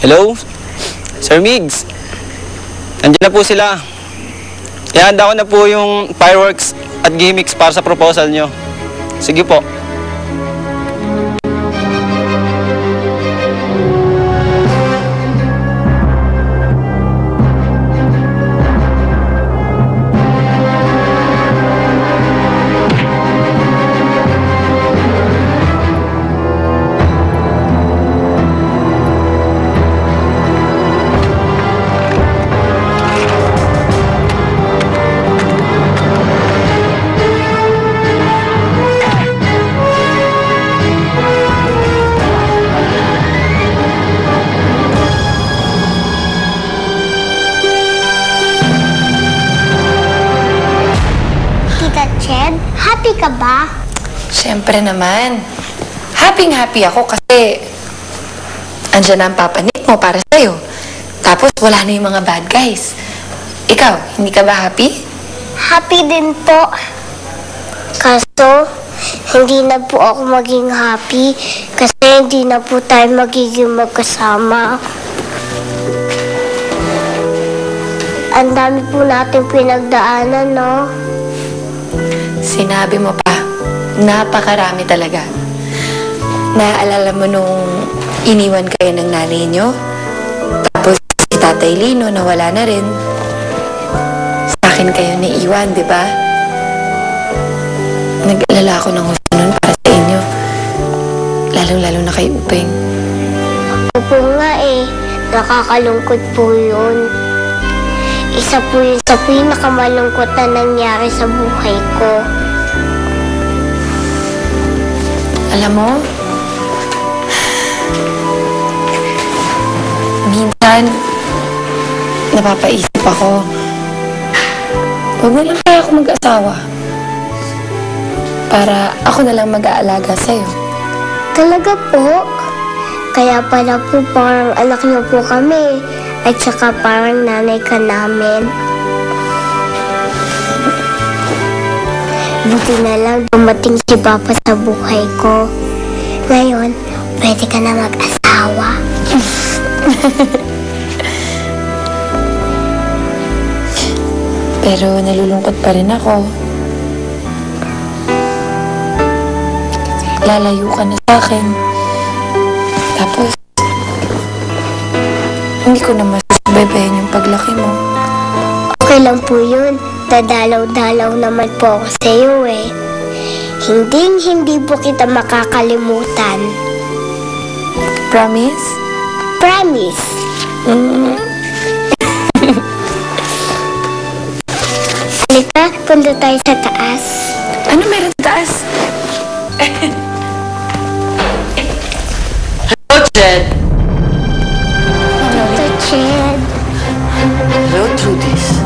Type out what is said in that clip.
Hello? Sir Migs, nandiyan na po sila. Ihanda ko na po yung fireworks at gimmicks para sa proposal nyo. Sige po. Ched, happy ka ba? Siyempre naman. Happy ako kasi andyan na ang Papa Nick mo para sa'yo. Tapos wala na yung mga bad guys. Ikaw, hindi ka ba happy? Happy din po. Kaso, hindi na po ako maging happy kasi hindi na po tayo magiging magkasama. Ang dami po natin pinagdaanan, no? Sinabi mo pa, napakarami talaga. Naaalala mo nung iniwan kayo ng nanay nyo? Tapos si Tatay Lino nawala na rin. Sa akin kayo naiwan, di ba? Nag-alala ako ng gusto nun para sa inyo. Lalong-lalo na kay Upeng. Opo nga eh, nakakalungkot po yun. Isa po yun sa pinakamalungkot na nangyari sa buhay ko. Alam mo, minsan, napapaisip ako, huwag na lang kaya ako mag-asawa. Para ako na lang mag-aalaga sa'yo. Talaga po? Kaya pala po parang anak niyo po kami. At saka parang nanay ka namin. Buti na lang dumating si Papa sa buhay ko. Ngayon, pwede ka na mag-asawa. Pero nalulungkot pa rin ako. Lalayo ka na sa akin. Tapos, hindi ko na masusubaybayan yung paglaki mo. Okay lang po yun. Dadalaw-dalaw naman po ako sa iyo eh. Hindi po kita makakalimutan. Promise? Promise. Halika, punta tayo sa taas. Ano meron sa taas? Hello, Ched. Tito Ched. Hello, Trudis.